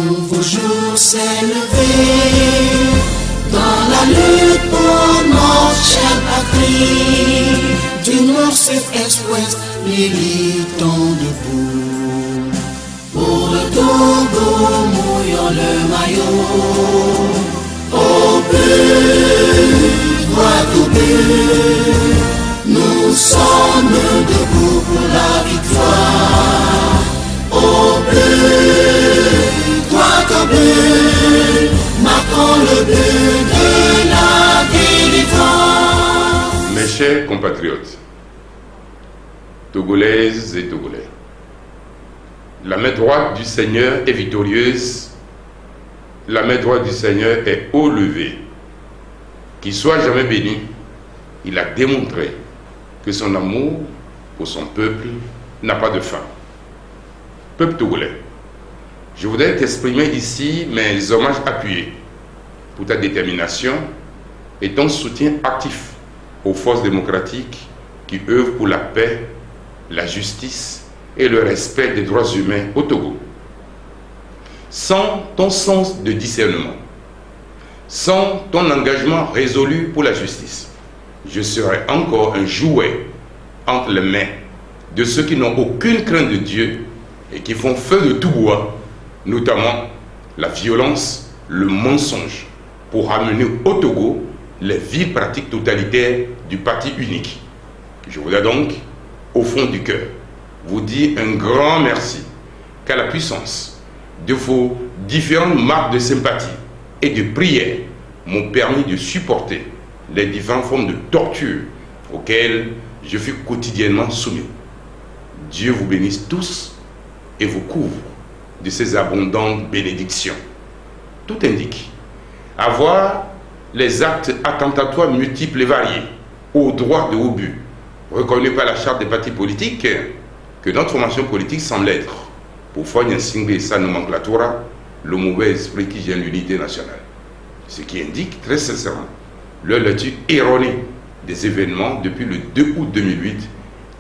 nouveau jour s'est levé dans la lutte pour notre chère patrie. Du nord, sud, est, ouest, militons debout. Pour le Togo, mouillons le maillot. Au but, droit au but, nous sommes debout pour la victoire. Au but, droit au but, marquons le but de la délivrance. Mes chers compatriotes, Togolaises et Togolais, la main droite du Seigneur est victorieuse, la main droite du Seigneur est haut levée. Qu'il soit jamais béni, il a démontré que son amour pour son peuple n'a pas de fin. Peuple togolais, je voudrais t'exprimer ici mes hommages appuyés pour ta détermination et ton soutien actif aux forces démocratiques qui œuvrent pour la paix, la justice et le respect des droits humains au Togo. Sans ton sens de discernement, sans ton engagement résolu pour la justice, je serai encore un jouet entre les mains de ceux qui n'ont aucune crainte de Dieu et qui font feu de tout bois, notamment la violence, le mensonge, pour amener au Togo les viles pratiques totalitaires du parti unique. Je voudrais donc, au fond du cœur, vous dire un grand merci, qu'à la puissance de vos différentes marques de sympathie et de prière m'ont permis de supporter les différentes formes de torture auxquelles je fus quotidiennement soumis. Dieu vous bénisse tous et vous couvre de ses abondantes bénédictions. Tout indique avoir les actes attentatoires multiples et variés aux droits de haut but reconnus par la charte des partis politiques que notre formation politique semble être, pour Fogn Nsingbe et sa nomenclatura, le mauvais esprit qui gêne l'unité nationale. Ce qui indique très sincèrement leur lecture erronée des événements depuis le 2 août 2008,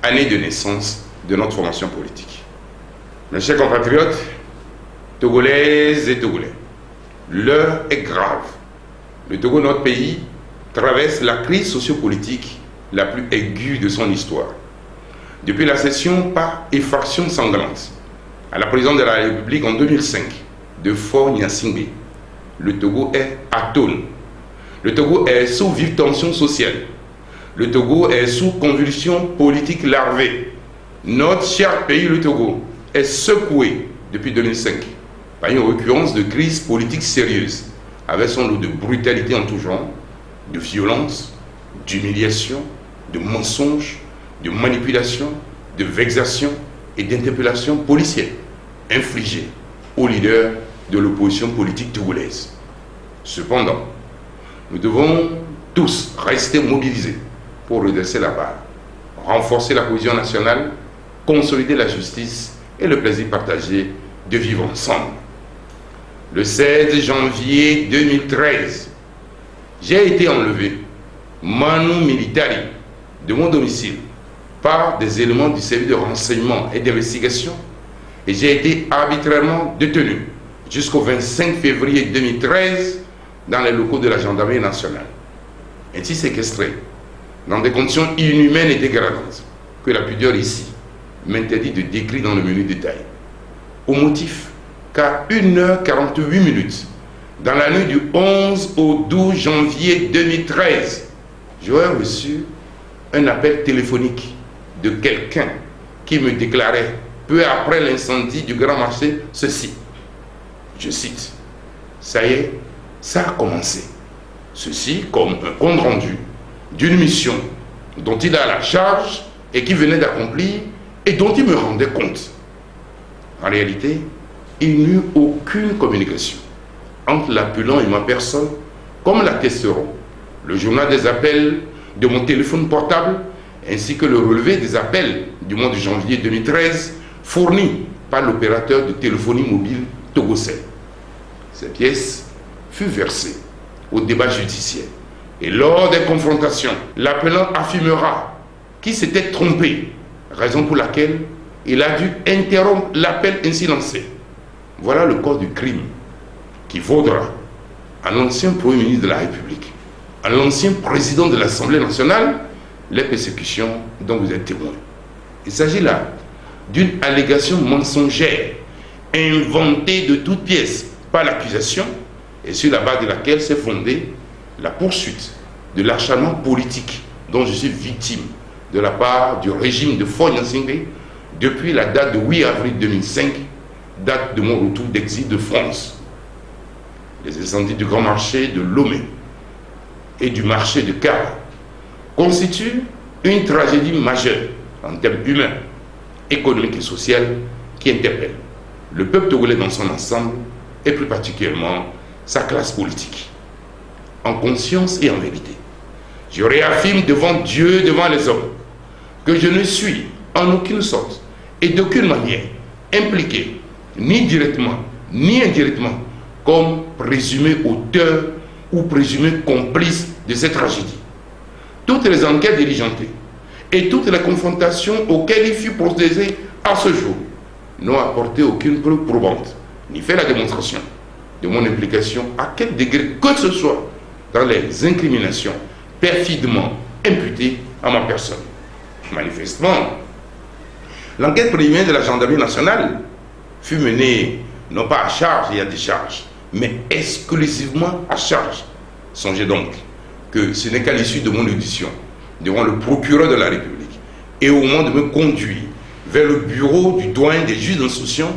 année de naissance de notre formation politique. Mes chers compatriotes, Togolaises et Togolais, l'heure est grave. Le Togo, notre pays, traverse la crise sociopolitique la plus aiguë de son histoire. Depuis la cession par effraction sanglante à la présidence de la République en 2005 de Fogn Nsingbe, le Togo est atone. Le Togo est sous vive tension sociale. Le Togo est sous convulsion politique larvée. Notre cher pays, le Togo, est secoué depuis 2005 par une récurrence de crise politique sérieuse, avec son lot de brutalité en tout genre, de violence, d'humiliation, de mensonges, de manipulation, de vexation et d'interpellation policière infligée aux leaders de l'opposition politique togolaise. Cependant, nous devons tous rester mobilisés pour redresser la barre, renforcer la cohésion nationale, consolider la justice et le plaisir partagé de vivre ensemble. Le 16 janvier 2013, j'ai été enlevé, manu militari, de mon domicile par des éléments du service de renseignement et d'investigation et j'ai été arbitrairement détenu jusqu'au 25 février 2013 dans les locaux de la gendarmerie nationale. Ainsi séquestré, dans des conditions inhumaines et dégradantes que la pudeur ici m'interdit de décrire dans le menu détail. Au motif qu'à 1h48, dans la nuit du 11 au 12 janvier 2013, j'aurais reçu un appel téléphonique de quelqu'un qui me déclarait, peu après l'incendie du Grand Marché, ceci. Je cite, « Ça y est, ça a commencé. Ceci comme un compte rendu d'une mission dont il a la charge et qui venait d'accomplir et dont il me rendait compte. » En réalité, il n'y eut aucune communication entre l'appelant et ma personne, comme l'attesteront le journal des appels de mon téléphone portable ainsi que le relevé des appels du mois de janvier 2013 fourni par l'opérateur de téléphonie mobile Togocel. Ces pièces furent versées au débat judiciaire et lors des confrontations, l'appelant affirmera qu'il s'était trompé, raison pour laquelle il a dû interrompre l'appel ainsi lancé. Voilà le corps du crime qui vaudra à l'ancien Premier ministre de la République, à l'ancien président de l'Assemblée nationale, les persécutions dont vous êtes témoin. Il s'agit là d'une allégation mensongère, inventée de toutes pièces par l'accusation et sur la base de laquelle s'est fondée la poursuite de l'acharnement politique dont je suis victime de la part du régime de Faure Gnassingbé depuis la date de 8 avril 2005, date de mon retour d'exil de France. Les incendies du grand marché de Lomé et du marché de Kara constituent une tragédie majeure en termes humains, économiques et sociaux qui interpelle le peuple togolais dans son ensemble et plus particulièrement sa classe politique. En conscience et en vérité, je réaffirme devant Dieu, devant les hommes, que je ne suis en aucune sorte et d'aucune manière impliqué, ni directement, ni indirectement, comme présumé auteur ou présumé complice de cette tragédie. Toutes les enquêtes diligentées et toutes les confrontations auxquelles il fut procédé à ce jour n'ont apporté aucune preuve probante, ni fait la démonstration de mon implication à quel degré que ce soit dans les incriminations perfidement imputées à ma personne. Manifestement, l'enquête préliminaire de la gendarmerie nationale fut menée non pas à charge et à décharge, mais exclusivement à charge. Songez donc que ce n'est qu'à l'issue de mon audition devant le procureur de la République et au moment de me conduire vers le bureau du doyen des juges d'instruction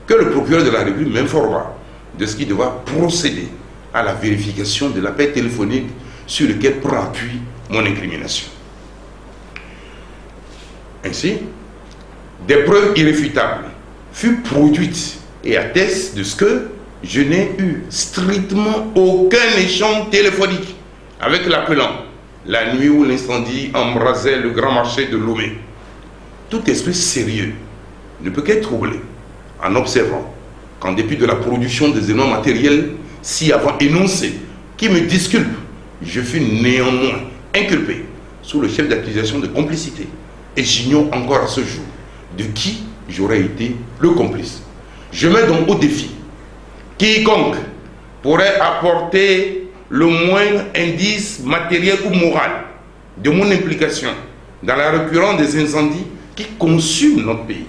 que le procureur de la République m'informa de ce qui devra procéder à la vérification de l'appel téléphonique sur lequel prend appui mon incrimination. Ainsi, des preuves irréfutables furent produites et attestent de ce que je n'ai eu strictement aucun échange téléphonique avec l'appelant la nuit où l'incendie embrasait le grand marché de Lomé. Tout esprit sérieux ne peut qu'être troublé en observant qu'en dépit de la production des éléments matériels si avant énoncés qui me disculpent, je fus néanmoins inculpé sous le chef d'accusation de complicité et j'ignore encore à ce jour de qui j'aurais été le complice. Je mets donc au défi quiconque pourrait apporter le moindre indice matériel ou moral de mon implication dans la récurrence des incendies qui consument notre pays,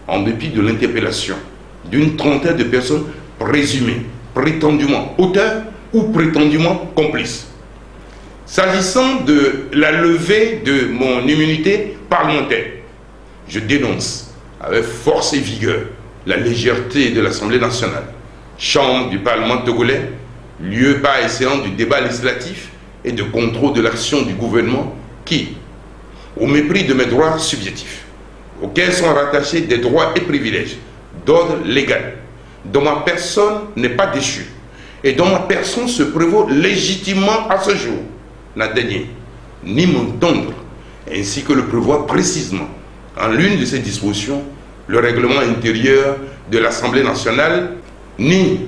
en dépit de l'interpellation d'une trentaine de personnes présumées, prétendument auteurs ou prétendument complices. S'agissant de la levée de mon immunité parlementaire, je dénonce avec force et vigueur la légèreté de l'Assemblée nationale, chambre du Parlement togolais, lieu par excellence du débat législatif et de contrôle de l'action du gouvernement qui, au mépris de mes droits subjectifs, auxquels sont rattachés des droits et privilèges d'ordre légal, dont ma personne n'est pas déchue et dont ma personne se prévaut légitimement à ce jour, n'a daigné ni m'entendre, ainsi que le prévoit précisément en l'une de ces dispositions le règlement intérieur de l'Assemblée nationale, ni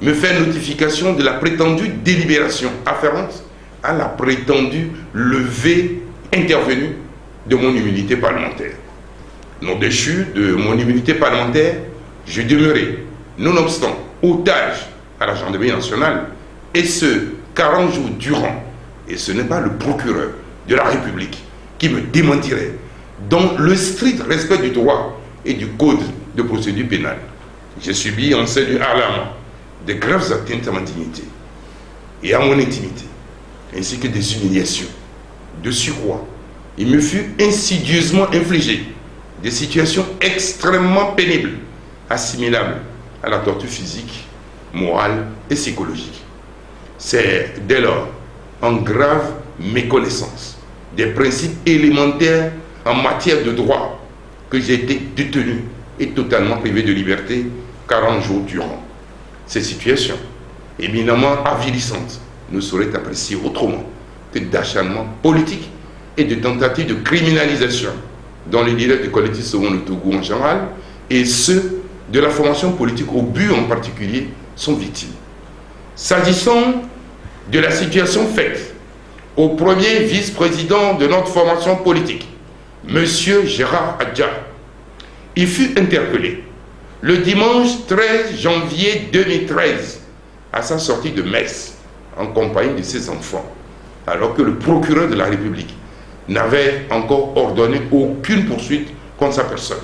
me faire notification de la prétendue délibération afférente à la prétendue levée intervenue de mon immunité parlementaire. Non déchu de mon immunité parlementaire, je demeurai, nonobstant, otage à la gendarmerie nationale, et ce, 40 jours durant. Et ce n'est pas le procureur de la République qui me démentirait dans le strict respect du droit et du code de procédure pénale. J'ai subi en sein du Harlem des graves atteintes à ma dignité et à mon intimité, ainsi que des humiliations. De surcroît, il me fut insidieusement infligé des situations extrêmement pénibles, assimilables à la torture physique, morale et psychologique. C'est dès lors en grave méconnaissance des principes élémentaires en matière de droit que j'ai été détenu et totalement privé de liberté 40 jours durant. Ces situations, éminemment avilissantes, ne sauraient apprécier autrement que d'acharnement politique et de tentatives de criminalisation dont les leaders du collectif Sauvons le Togo en général et ceux de la formation politique au but en particulier sont victimes. S'agissant de la situation faite au premier vice-président de notre formation politique, M. Gérard Adja, il fut interpellé le dimanche 13 janvier 2013, à sa sortie de messe, en compagnie de ses enfants, alors que le procureur de la République n'avait encore ordonné aucune poursuite contre sa personne.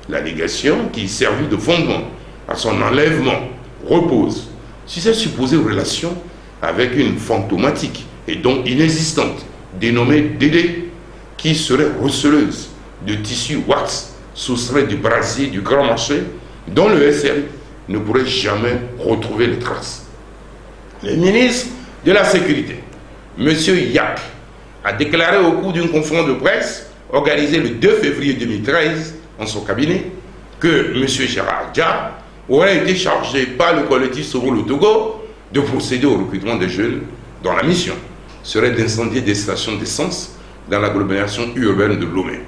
L'allégation qui servit de fondement à son enlèvement repose sur cette supposée relation avec une fantomatique et donc inexistante, dénommée Dédé, qui serait receleuse de tissus wax soustrait du brasier du Grand Marché, dont le SRI ne pourrait jamais retrouver les traces. Le ministre de la Sécurité, M. Yak, a déclaré au cours d'une conférence de presse organisée le 2 février 2013 en son cabinet que M. Gérard Dia aurait été chargé par le collectif Sauvons le Togo de procéder au recrutement des jeunes dont la mission serait d'incendier des stations d'essence dans l'agglomération urbaine de Lomé.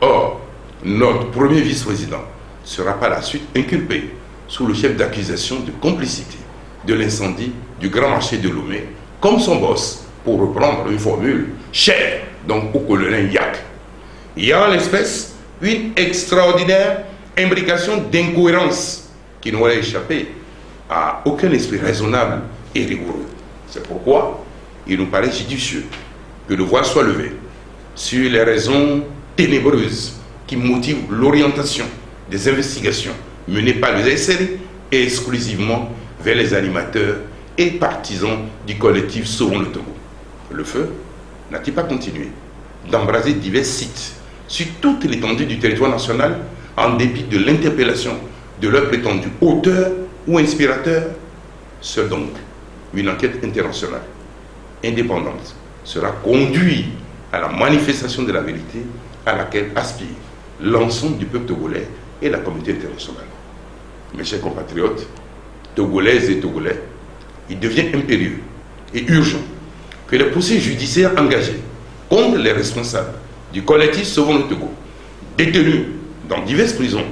Or, notre premier vice-président sera par la suite inculpé sous le chef d'accusation de complicité de l'incendie du Grand Marché de Lomé comme son boss, pour reprendre une formule chère donc au colonel Yak. Il y a en l'espèce une extraordinaire imbrication d'incohérence qui n'aurait échappé à aucun esprit raisonnable et rigoureux. C'est pourquoi il nous paraît judicieux que le voile soit levé sur les raisons ténébreuses qui motivent l'orientation des investigations menées par le SRI et exclusivement vers les animateurs et partisans du collectif Sauvons le Togo. Le feu n'a-t-il pas continué d'embraser divers sites sur toute l'étendue du territoire national en dépit de l'interpellation de leurs prétendus auteurs ou inspirateurs? Seule donc une enquête internationale indépendante sera conduite à la manifestation de la vérité à laquelle aspire l'ensemble du peuple togolais et la communauté internationale. Mes chers compatriotes, togolaises et togolais, il devient impérieux et urgent que les poursuites judiciaires engagées contre les responsables du collectif Sauvons le Togo, détenus dans diverses prisons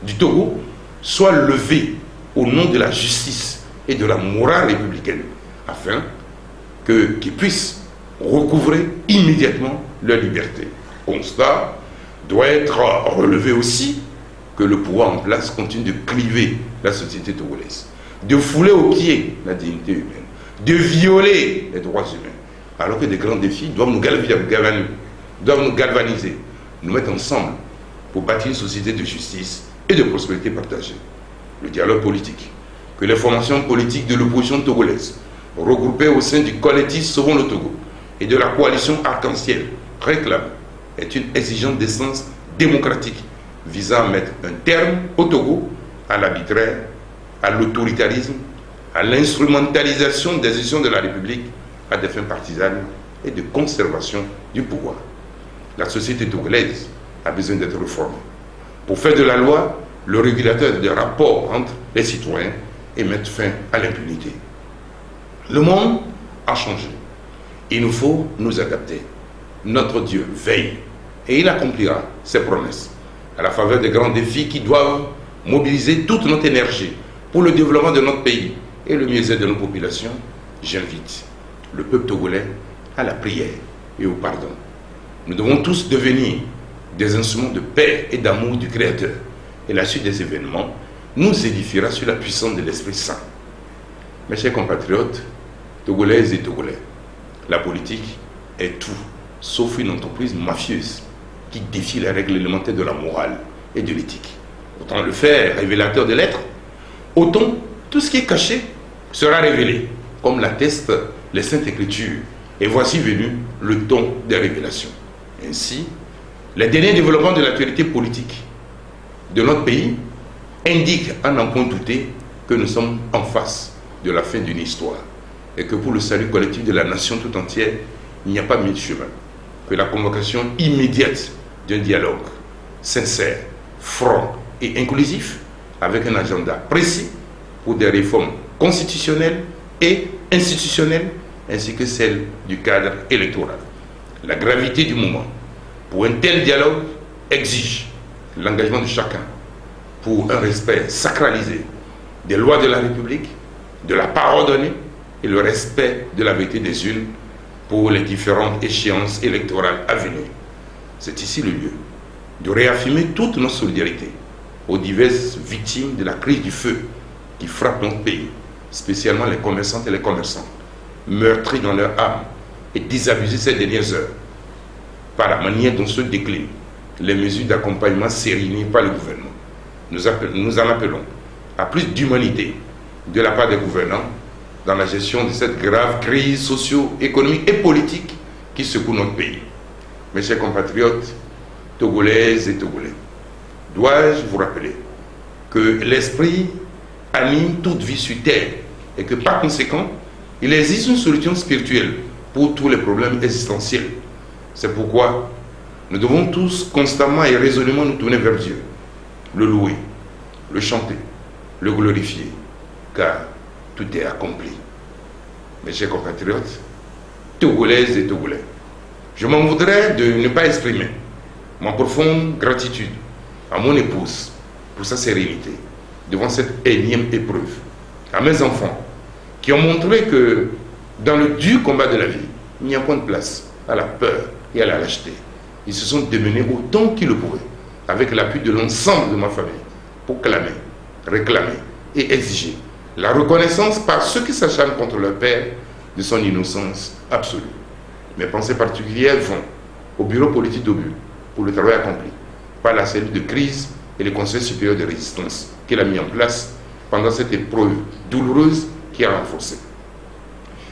du Togo, soient levées au nom de la justice et de la morale républicaine, afin qu'ils puissent recouvrer immédiatement leur liberté. Constat doit être relevé aussi que le pouvoir en place continue de cliver la société togolaise, de fouler aux pieds la dignité humaine, de violer les droits humains, alors que des grands défis doivent nous galvaniser, nous mettre ensemble pour bâtir une société de justice et de prospérité partagée. Le dialogue politique, que les formations politiques de l'opposition togolaise, regroupées au sein du collectif Sauvons le Togo et de la coalition Arc-en-Ciel, réclament, est une exigence d'essence démocratique visant à mettre un terme au Togo, à l'arbitraire, à l'autoritarisme, à l'instrumentalisation des institutions de la République à des fins partisanes et de conservation du pouvoir. La société togolaise a besoin d'être réformée pour faire de la loi le régulateur des rapports entre les citoyens et mettre fin à l'impunité. Le monde a changé. Il nous faut nous adapter. Notre Dieu veille et il accomplira ses promesses à la faveur des grands défis qui doivent mobiliser toute notre énergie pour le développement de notre pays et le mieux-être de nos populations. J'invite le peuple togolais à la prière et au pardon. Nous devons tous devenir des instruments de paix et d'amour du Créateur. Et la suite des événements nous édifiera sur la puissance de l'Esprit Saint. Mes chers compatriotes, togolaises et togolais, la politique est tout, sauf une entreprise mafieuse qui défie les règles élémentaires de la morale et de l'éthique. Autant le faire révélateur de l'être, autant tout ce qui est caché sera révélé, comme l'attestent les Saintes Écritures. Et voici venu le temps des révélations. Ainsi, les derniers développements de l'actualité politique de notre pays indiquent à n'en point douter que nous sommes en face de la fin d'une histoire et que pour le salut collectif de la nation tout entière, il n'y a pas mille chemins. Que la convocation immédiate d'un dialogue sincère, franc et inclusif avec un agenda précis pour des réformes constitutionnelles et institutionnelles ainsi que celle du cadre électoral. La gravité du moment pour un tel dialogue exige l'engagement de chacun pour un respect sacralisé des lois de la République, de la parole donnée et le respect de la vérité des urnes pour les différentes échéances électorales à venir. C'est ici le lieu de réaffirmer toute notre solidarité aux diverses victimes de la crise du feu qui frappe notre pays, spécialement les commerçantes et les commerçants, meurtris dans leur âme et désabusés ces dernières heures par la manière dont se déclinent les mesures d'accompagnement sérinées par le gouvernement. Nous en appelons à plus d'humanité de la part des gouvernants dans la gestion de cette grave crise socio-économique et politique qui secoue notre pays. Mes chers compatriotes, Togolaises et Togolais, dois-je vous rappeler que l'esprit anime toute vie sur terre et que par conséquent, il existe une solution spirituelle pour tous les problèmes existentiels. C'est pourquoi nous devons tous constamment et résolument nous tourner vers Dieu, le louer, le chanter, le glorifier, car tout est accompli. Mes chers compatriotes, Togolaises et Togolais, je m'en voudrais de ne pas exprimer ma profonde gratitude à mon épouse pour sa sérénité devant cette énième épreuve, à mes enfants qui ont montré que dans le dur combat de la vie, il n'y a point de place à la peur et à la lâcheté. Ils se sont démenés autant qu'ils le pouvaient, avec l'appui de l'ensemble de ma famille, pour clamer, réclamer et exiger la reconnaissance par ceux qui s'acharnent contre leur père de son innocence absolue. Mes pensées particulières vont au bureau politique d'Obu pour le travail accompli par la cellule de crise et le Conseil supérieur de résistance qu'il a mis en place pendant cette épreuve douloureuse qui a renforcé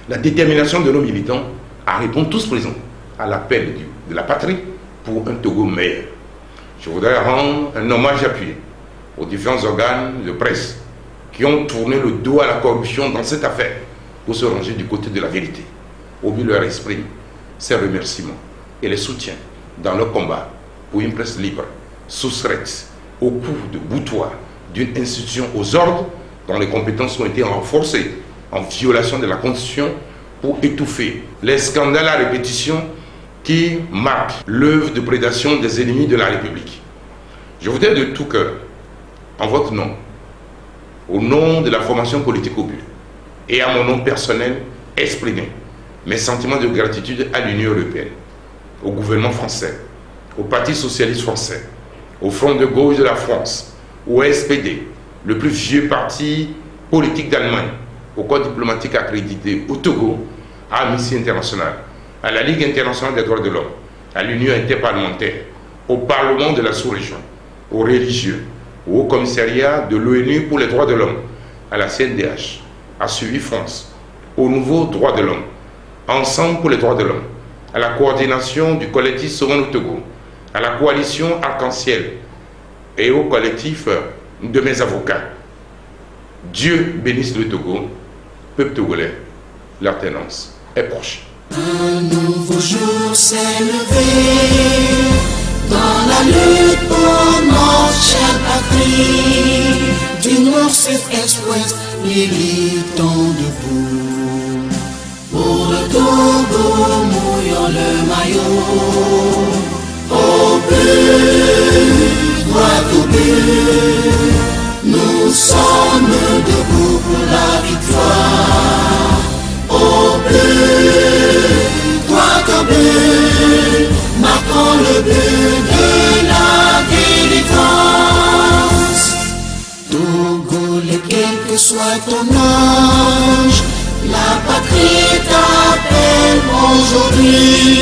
la détermination de nos militants à répondre tous présents à l'appel de la patrie pour un Togo meilleur. Je voudrais rendre un hommage appuyé aux différents organes de presse qui ont tourné le dos à la corruption dans cette affaire pour se ranger du côté de la vérité. Obu leur exprime ses remerciements et les soutiens dans leur combat pour une presse libre, soustraite au coup de boutoir d'une institution aux ordres dont les compétences ont été renforcées en violation de la Constitution pour étouffer les scandales à répétition qui marquent l'œuvre de prédation des ennemis de la République. Je voudrais de tout cœur, en votre nom, au nom de la formation politique Obu et à mon nom personnel, exprimer mes sentiments de gratitude à l'Union européenne, au gouvernement français, au Parti socialiste français, au Front de gauche de la France, au SPD, le plus vieux parti politique d'Allemagne, au corps diplomatique accrédité au Togo, à Amnesty International, à la Ligue internationale des droits de l'homme, à l'Union interparlementaire, au Parlement de la sous-région, aux religieux, au Haut Commissariat de l'ONU pour les droits de l'homme, à la CNDH, à Suivi France, au Nouveau droit de l'homme, Ensemble pour les droits de l'homme, à la coordination du collectif Sauvons le Togo, à la coalition Arc-en-Ciel et au collectif de mes avocats. Dieu bénisse le Togo, peuple togolais, l'alternance est proche. Un nouveau jour s'est levé dans la lutte pour notre chère patrie. Du nord, sud-est-ouest, militons debout. Pour le Togo, mouillons le maillot. Au but, droit au but, nous sommes debout pour la victoire. Au but, droit au but, marquons le but de la délivrance. Togolais, quel que soit ton âge, la patrie t'appelle aujourd'hui.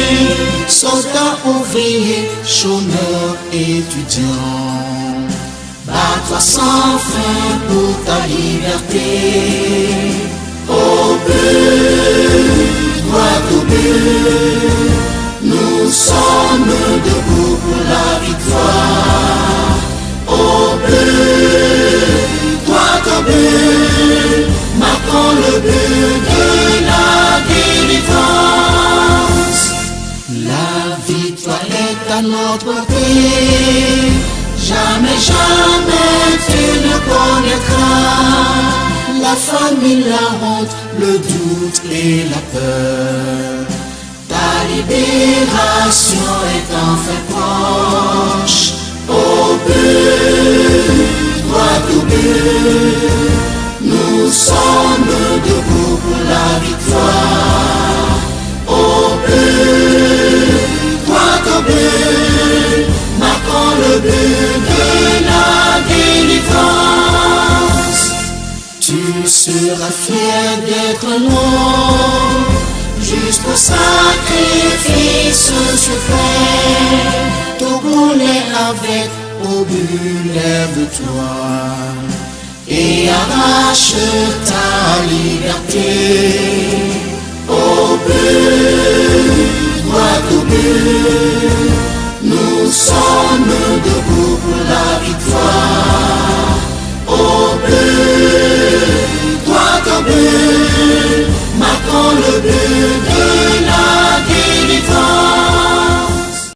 Soldats, ouvriers, chômeurs, étudiants, bats-toi sans fin pour ta liberté. Au but, droit au but, nous sommes debout pour la victoire. Au but, droit au but, marquons le but de la délivrance. La victoire est à notre portée. Jamais, jamais tu ne connaîtras la famine, la honte, le doute et la peur. Ta libération est enfin proche. Au but, droit au but, nous sommes debout pour la victoire. Au but, droit au but, marquons le but de la guerre. Tu seras fier d'être loin jusqu'au sacrifice suprême. Togo est avec au but, lève-toi et arrache ta liberté.